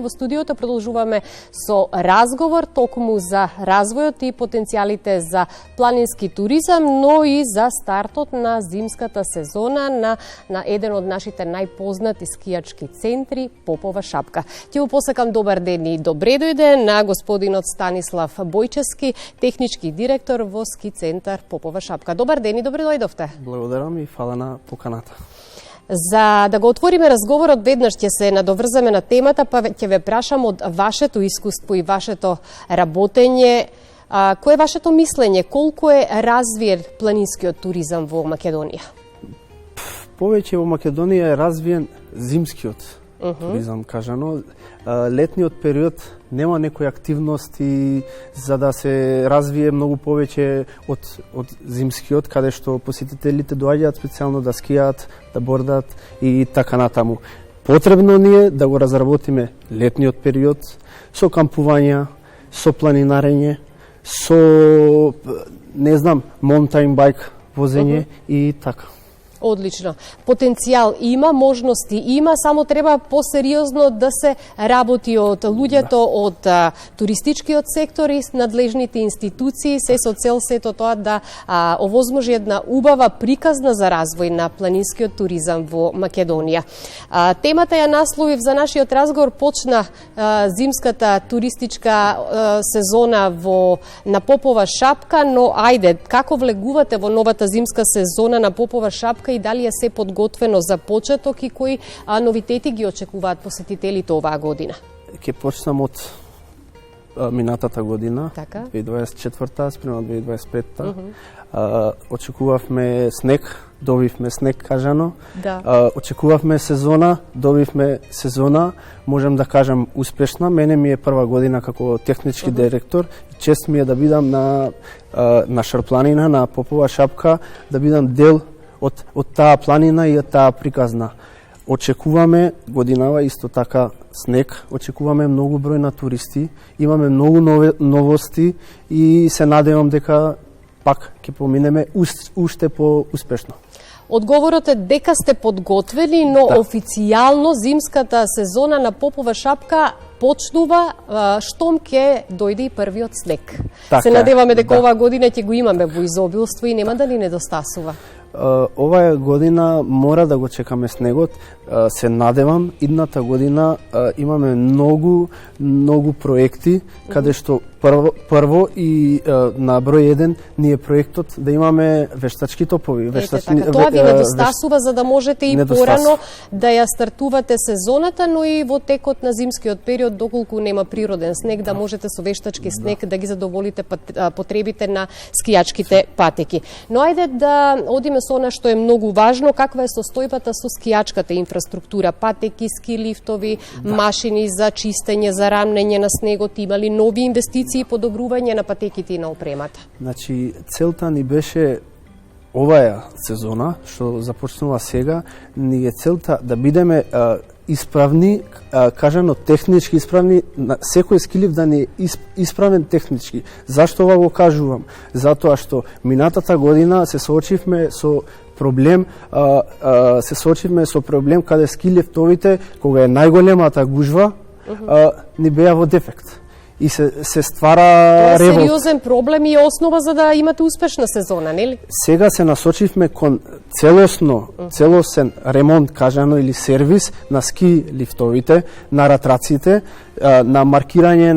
во студиото продолжуваме со разговор токму за развојот и потенцијалите за планински туризам, но и за стартот на зимската сезона на еден од нашите најпознати скијачки центри, Попова шапка. Ќе го посакам добар ден и добре дојде на господинот Станислав Бојчевски, технички директор во ски центар Попова шапка. Добар ден и добре дојдовте. Благодарам и фала на поканата. За да го отвориме разговорот, веднаш ќе се надоврзаме на темата, па ќе ве прашам од вашето искуство и вашето работење, кој е вашето мислење, колку е развиен планинскиот туризам во Македонија? Повеќе во Македонија е развиен зимскиот туризам, кажано. Летниот период нема некои активности за да се развие многу повеќе од зимскиот, каде што посетителите доаѓаат специјално да скијат, да бордат и така натаму. Потребно ни е да го разработиме летниот период со кампувања, со планинарење, со маунтајн байк возење и така. Одлично. Потенцијал има, можности има, само треба посериозно да се работи од луѓето од туристичкиот сектор и надлежните институции, се со цел сето тоа да овозможи една убава приказна за развој на планинскиот туризам во Македонија. Темата ја насловив за нашиот разговор, почна зимската туристичка сезона на Попова шапка, но ајде, како влегувате во новата зимска сезона на Попова шапка и дали е се подготвено за почеток и кои новитети ги очекуваат посетителите оваа година? Ќе почнам од минатата година, така? 2024 спрема 2025. Очекувавме снег, добивме снег, кажано. Да. Очекувавме сезона, добивме сезона, можем да кажам успешна. Мене ми е прва година како технички директор. Чест ми е да бидам на Шарпланина, на Попова шапка, да бидам дел од таа планина и од таа приказна. Очекуваме годинава исто така снег, очекуваме многу број на туристи, имаме многу новости и се надевам дека пак ќе поминеме уште по-успешно. Одговорот е дека сте подготвени, но официјално зимската сезона на Попова шапка почнува штом ќе дојде и првиот снег. Се надеваме дека оваа година ќе го имаме во изобилство и нема да ни недостасува. Оваа година мора да го чекаме снегот. Се надевам, идната година имаме многу проекти, каде што прво и на број 1 ни е проектот да имаме вештачки топови. Тоа ви недостасува за да можете и порано да ја стартувате сезоната, но и во текот на зимскиот период, доколку нема природен снег, да можете со вештачки снег да ги задоволите потребите на скијачките патеки. Но ајде да одиме со она што е многу важно, каква е состојбата со скијачката инфраструктура, патеки, ски лифтови, машини за чистење, за рамнење на снегот, имали нови инвестиции и подобрување на патеките и на опремата? Значи, целта ни беше оваа сезона, што започнува сега, ни е целта да бидеме исправни, кажано технички исправни, секој скилив да не е исправен технички. Зашто ова го кажувам? Затоа што минатата година се соочивме со проблем, каде ски лифтовите, кога е најголемата гужва, ни беа во дефект. И се ствара револт. Тоа е сериозен проблем и основа за да имате успешна сезона, нели? Сега се насочивме кон целосен ремонт, кажано, или сервис на ски лифтовите, на ратраците, на маркирање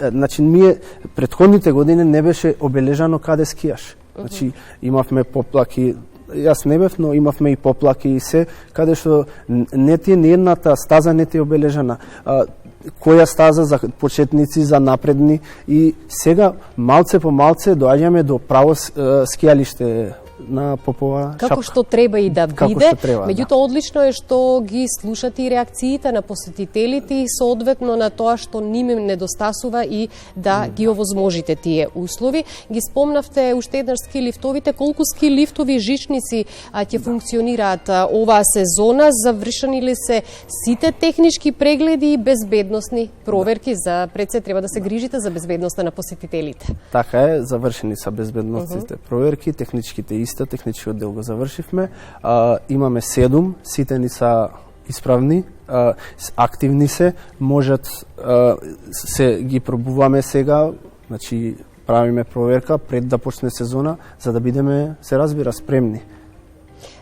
значи, ние претходните години не беше обележано каде скијаш. Значи, имавме поплаки, јас не бев, но имавме и поплаки и се, каде што не ти ни едната стаза не ти е обележана. Која стаза за почетници, за напредни, и сега малце по малце доаѓаме до право скијалиште на Попова шапка. Како што треба и да биде, меѓутоа одлично е што ги слушате и реакциите на посетителите и соодветно на тоа што ним недостасува и да ги овозможите тие услови. Ги спомнавте уште еднаш ски лифтовите, колку ски лифтови жичници ќе функционираат оваа сезона, завршени ли се сите технички прегледи и безбедносни проверки? За пред се треба да се грижите за безбедноста на посетителите. Така е, завршени се безбедносните проверки, техничките исто, техничкиот дел го завршивме. Имаме 7, сите ни са исправни, активни се, можат се ги пробуваме сега, значи правиме проверка пред да почне сезона, за да бидеме, се разбира, спремни.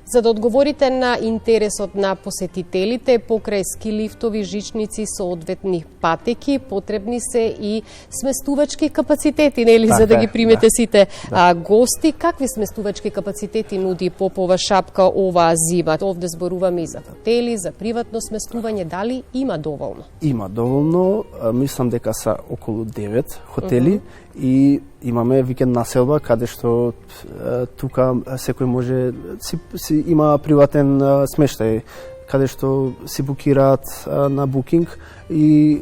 За да одговорите на интересот на посетителите, покрај ски лифтови, жичници, соодветни патеки, потребни се и сместувачки капацитети, нели, за да ги примете сите гости. Какви сместувачки капацитети нуди Попова шапка оваа зима? Овде зборуваме и за хотели, за приватно сместување. Дали има доволно? Има доволно, мислам дека са околу 9 хотели и имаме викенд населба каде што тука секој може си има приватен смештај каде што си букираат на букинг и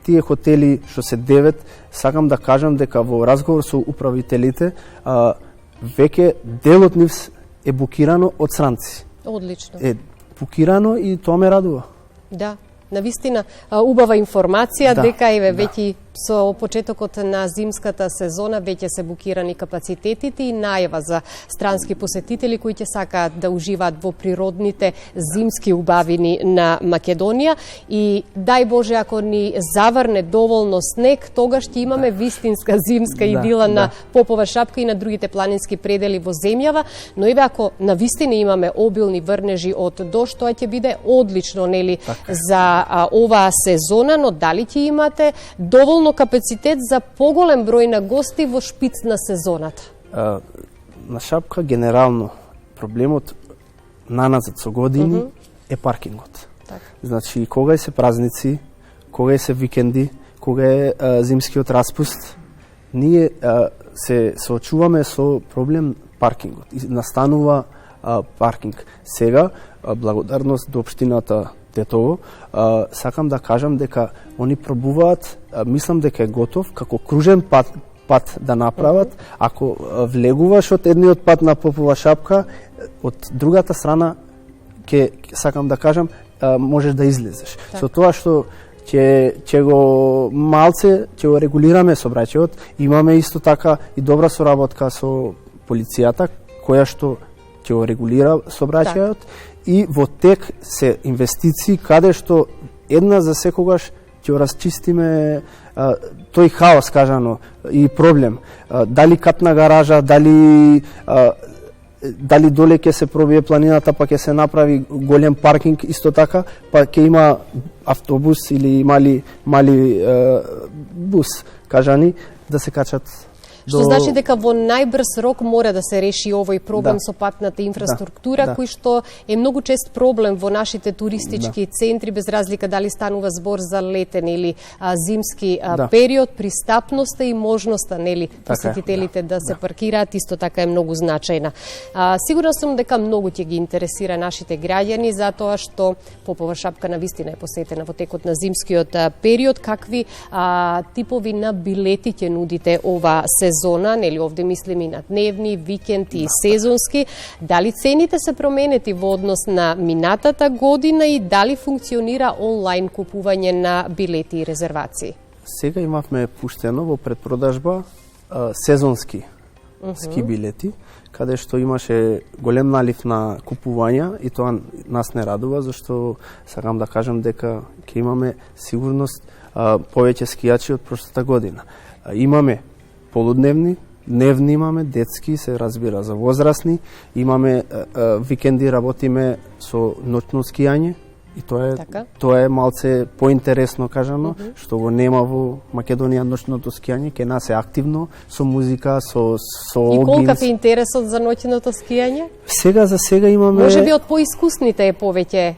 тие хотели што се 9, сакам да кажам дека во разговор со управителите веќе дел од нив е букирано од странци. Одлично. Е букирано и тоа ме радува. Да. Навистина убава информација дека еве веќе со почетокот на зимската сезона веќе се букирани капацитетите и најава за странски посетители кои ќе сакаат да уживаат во природните зимски убавини на Македонија и дај Боже ако ни заврне доволно снег, тогаш ќе имаме вистинска зимска идила на Попова шапка и на другите планински предели во земјава, но еве ако навистина имаме обилни врнежи од дожд, тоа ќе биде одлично, нели, за оваа сезона, но дали ќе имате доволно капацитет за поголем број на гости во шпиц на сезоната? На шапка генерално проблемот наназад со години е паркингот. Так. Значи кога се празници, кога се викенди, кога е зимскиот распуст, ние се соочуваме со проблем паркингот и настанува паркинг. Сега благодарност до општината Тетово, сакам да кажам дека они пробуваат, мислам дека е готов, како кружен пат да направат. Ако влегуваш од едниот пат на Попова шапка, од другата страна, сакам да кажам, можеш да излезеш. Так. Со тоа што ќе го малце, ќе го регулираме сообраќајот, имаме исто така и добра соработка со полицијата, која што ќе го регулира сообраќајот. И во тек се инвестиции каде што една за секогаш ќе расчистиме тој хаос, кажано, и проблем. Дали капна гаража, дали доле ќе се пробие планината, па ќе се направи голем паркинг, исто така, па ќе има автобус или мали бус, кажани, да се качат. Што значи дека во најбрз рок мора да се реши овој проблем со патната инфраструктура, кој што е многу чест проблем во нашите туристички центри, без разлика дали станува збор за летен или зимски период, пристапноста и можноста, нели, посетителите да се паркираат, исто така е многу значајна. Сигурна сум дека многу ќе ги интересира нашите граѓани, затоа што Попова шапка навистина е посетена во текот на зимскиот период. Какви типови на билети ќе нудите ова сезона, нели овде мислиме и на дневни, викенд и сезонски. Дали цените се променети во однос на минатата година и дали функционира онлайн купување на билети и резервации? Сега имавме пуштено во предпродажба сезонски ски билети, каде што имаше голем налив на купувања и тоа нас не радува, зашто сакам да кажам дека ќе имаме сигурност повеќе скијачи од прошлата година. Имаме полудневни, дневни имаме, детски, се разбира за возрастни, имаме викенди работиме со ноќно скијање и тоа е малце поинтересно кажано, што го нема во Македонија ноќното скијање, ке нас е активно со музика, со И колкав е интересот за ноќното скијање? Сега за сега имаме Можеби од поискусните е повеќе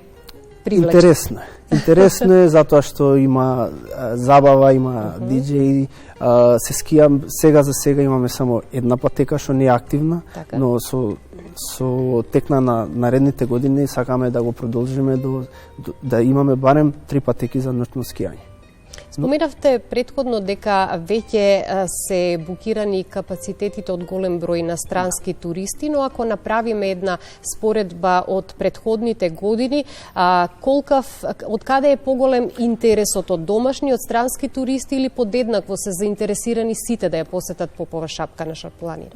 привлече. Интересно е. Интересно е затоа што има забава, има диџеи, се скија. Сега за сега имаме само една патека што не е активна, но со тек на наредните години сакаме да го продолжиме да имаме барем 3 патеки за ноќно скијање. Споменавте претходно дека веќе се букирани капацитетите од голем број на странски туристи, но ако направиме една споредба од претходните години, од каде е поголем интересот од домашни, од странски туристи или подеднакво се заинтересирани сите да ја посетат Попова шапка на Шарпланина?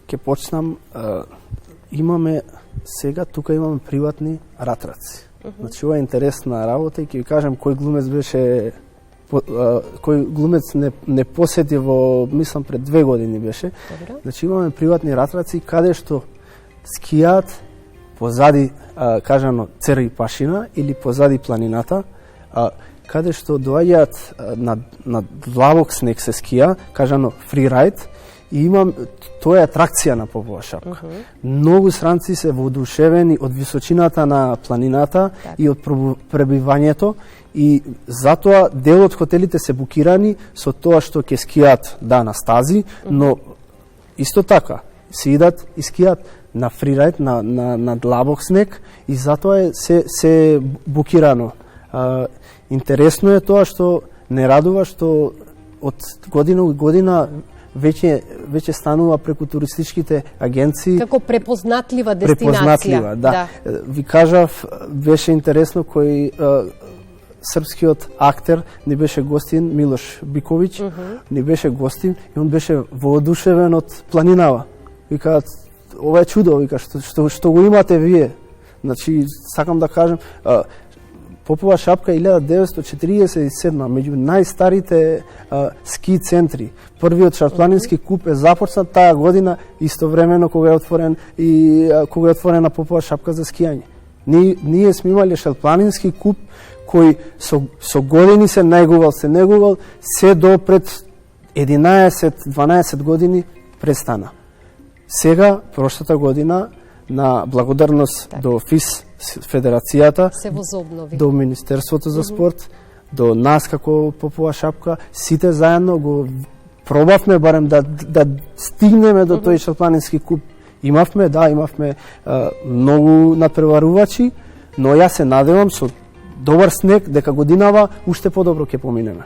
Ке почнам, имаме сега тука имаме приватни ратраци. Значи ова е интересна работа и ќе ви кажам кој глумец беше кој глумец не посети во, мислам, пред 2 години беше. Добро. Значи имаме приватни ратраци каде што скијат позади, кажано, Цер и Пашина или позади планината, каде што доаѓаат на длабок снег се скија, кажано фрирайд, и имам, тоа е атракција на Попова шапка. Многу странци се воодушевени од височината на планината и од пребивањето, и затоа дел од хотелите се букирани со тоа што ќе скијат на стази, но исто така се идат и скијат на фрирайд, на длабок снег, и затоа се букирано. Интересно е тоа што не радува што од година у година веќе станува преку туристичките агенции како препознатлива дестинација. Препознатлива, да. Ви кажав, беше интересно кој српскиот актер ни беше гостин, Милош Биковиќ, ни беше гостин и он беше воодушевен од планинава. Вика, ова е чудо, вика, што го имате вие. Значи, сакам да кажам, Попова шапка 1947 меѓу најстарите ски центри. Првиот шарпланински куп е започнат таа година, истовремено кога е отворена Попова шапка за скијање. Ние сме имале шарпланински куп кој со години се негувал, се до пред 11-12 години престана. Сега, прошлата година, на благодарност до ФИС, Федерацијата, се возобнови, до Министерството за спорт, до нас како Попова шапка, сите заедно го пробавме барем да стигнеме до тој шарпланински куп. Имавме многу надпреварувачи, но јас се надевам со добар снег дека годинава уште подобро ќе поминеме.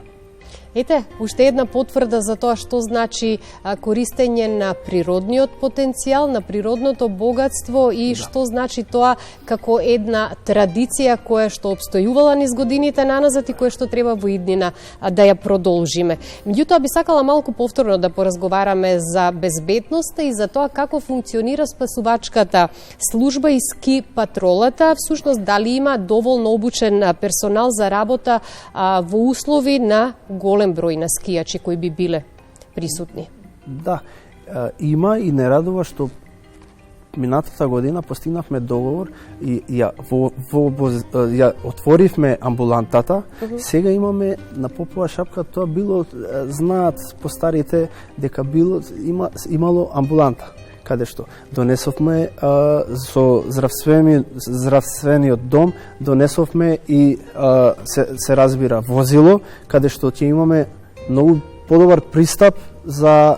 Ете, уште една потврда за тоа што значи користење на природниот потенцијал, на природното богатство и што значи тоа како една традиција која што обстојувала низ годините наназад и која што треба во иднина да ја продолжиме. Меѓутоа би сакала малку повторно да поразговараме за безбедноста и за тоа како функционира спасувачката служба и ски патролата. Всушност, дали има доволно обучен персонал за работа во услови на голем број на скијачи кои би биле присутни? Да, има и не радува што минатата година постигнавме договор и ја отворивме амбулантата. Сега имаме на Попова шапка, тоа било, знаат постарите дека имало амбуланта, каде што донесовме со здравствениот дом, донесовме и се разбира возило, каде што ќе имаме многу подобар пристап за,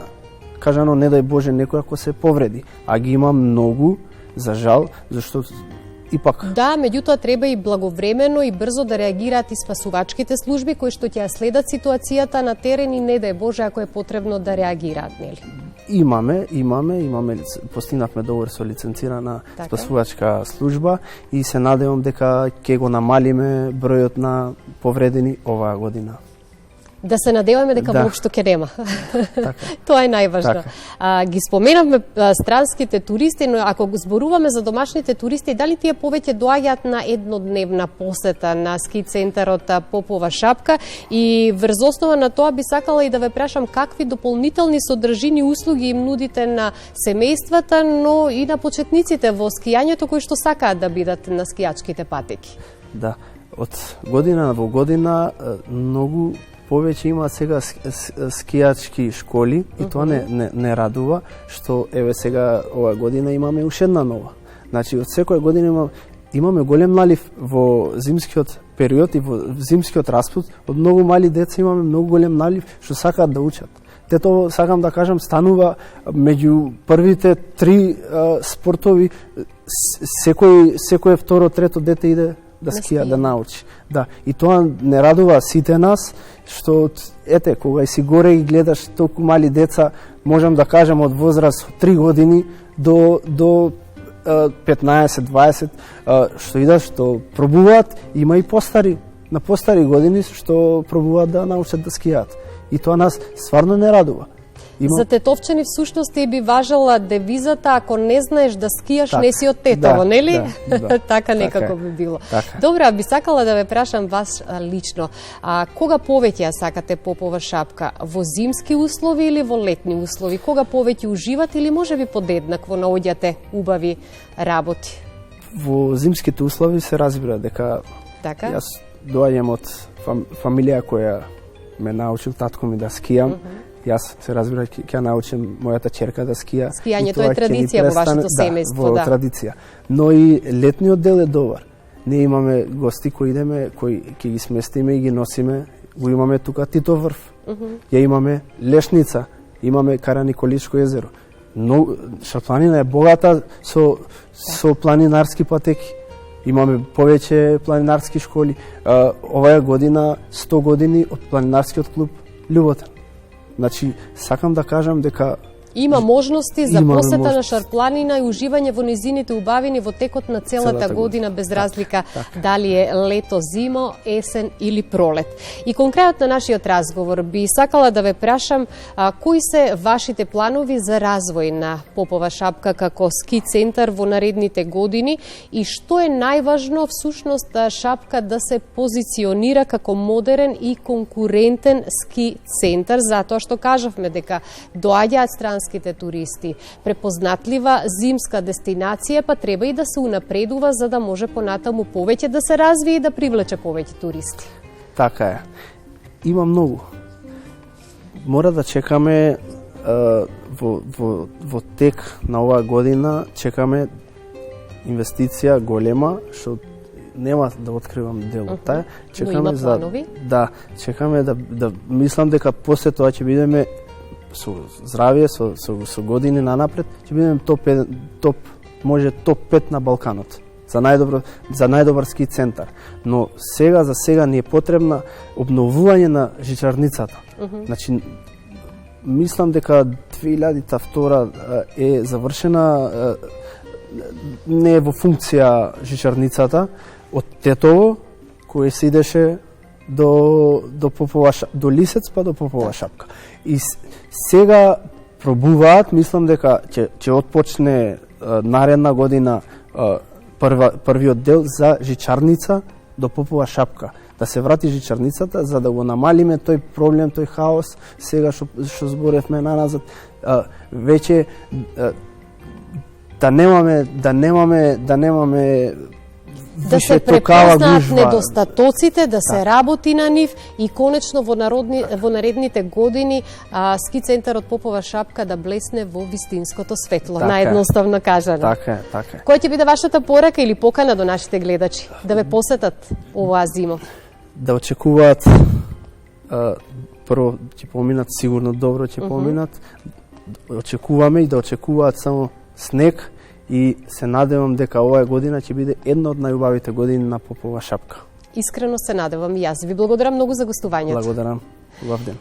кажано, не дај Боже, некој ако се повреди. А ги има многу, за жал, зашто ипак... Да, меѓутоа треба и благовремено и брзо да реагираат и спасувачките служби кои што ќе следат ситуацијата на терен и не дај Боже ако е потребно да реагираат, нели? Имаме, постигнавме договор со лиценцирана спасувачка служба и се надевам дека ќе го намалиме бројот на повредени оваа година. Да се надеваме дека воопшто ќе нема. Тоа е најважно. Ги споменавме странските туристи, но ако го зборуваме за домашните туристи, дали тие повеќе доаѓаат на еднодневна посета на ски центарот Попова шапка и врз основа на тоа би сакала и да ве прашам какви дополнителни содржини услуги им нудите на семејствата, но и на почетниците во скијањето кои што сакаат да бидат на скијачките патеки. Да, од година во година многу повеќе има сега скијачки школи и тоа не радува, што еве сега ова година имаме уште една нова. Значи од секоја година имаме голем налив во зимскиот период и во зимскиот распут, од многу мали деца имаме многу голем налив што сакаат да учат. Тето, сакам да кажам, станува меѓу првите 3 спортови, секој второ, трето дете иде да скија, да научи. Да, и тоа не радува сите нас, што ете, кога си горе и гледаш толку мали деца, можам да кажам од возраст 3 години до 15-20, што идат, што пробуваат, има и постари, на постари години што пробуваат да научат да скијаат. И тоа нас стварно не радува. За тетовчани всушност би важала девизата ако не знаеш да скијаш, не си од Тетово, нели? Така некако би било. Добра, би сакала да ве прашам вас лично. Кога повеќе сакате Попова шапка? Во зимски услови или во летни услови? Кога повеќе уживате или можеби подеднакво наоѓате убави работи? Во зимските услови се разбира дека јас доаѓам од фамилија која ме научил татко ми да скијам. Јас се разбира ќе научам мојата ќерка да скија. Скијањето е традиција во вашето семејство, во традиција. Но и летниот дел е добар. Ние имаме гости кои идеме, кои ќе ги сместиме и ги носиме. Го имаме тука Титов врв. Ја имаме Лешница, имаме Караниколичко езеро. Но Шарпланина е богата со планинарски патеки. Имаме повеќе планинарски школи. Оваа година 100 години од планинарскиот клуб Љуботен. Значи, сакам да кажам дека има можности за посета на Шарпланина и уживање во низините убавини во текот на целата година, без разлика дали е лето, зимо, есен или пролет. И кон крајот на нашиот разговор би сакала да ве прашам кои се вашите планови за развој на Попова шапка како ски центар во наредните години и што е најважно всушност Шапка да се позиционира како модерен и конкурентен ски центар, затоа што кажавме дека доаѓаат странските туристи. Препознатлива зимска дестинација, па треба и да се унапредува за да може понатаму повеќе да се развие и да привлече повеќе туристи. Така е. Има многу. Мора да чекаме во тек на оваа година, чекаме инвестиција голема, што нема да откривам делот. Чекаме за чекаме да мислам дека после тоа ќе бидеме со здравје, со години нанапред, ќе бидеме топ 5 на Балканот за најдобар ски центар. Но за сега ни е потребна обновување на жичарницата. Значи мислам дека 2002 е завршена, не е во функција жичарницата од Тетово кој се идеше до Лисец па до Попова шапка. И сега пробуваат, мислам дека ќе отпочне наредна година првиот дел за жичарница до Попова шапка. Да се врати жичарницата за да го намалиме тој проблем, тој хаос, сега што зборевме наназад, веќе да немаме да се препознаат недостатоците, да се работи на нив и конечно во наредните години ски центарот Попова шапка да блесне во вистинското светло, наједноставно кажано. Така е. Која ќе биде вашата порака или покана до нашите гледачи да ве посетат оваа зима? Да очекуваат, прво ќе поминат, сигурно добро ќе поминат, очекуваме и да очекуваат само снег, и се надевам дека оваа година ќе биде една од најубавите години на Попова шапка. Искрено се надевам и јас. Ви благодарам многу за гостувањето. Благодарам. Убав ден.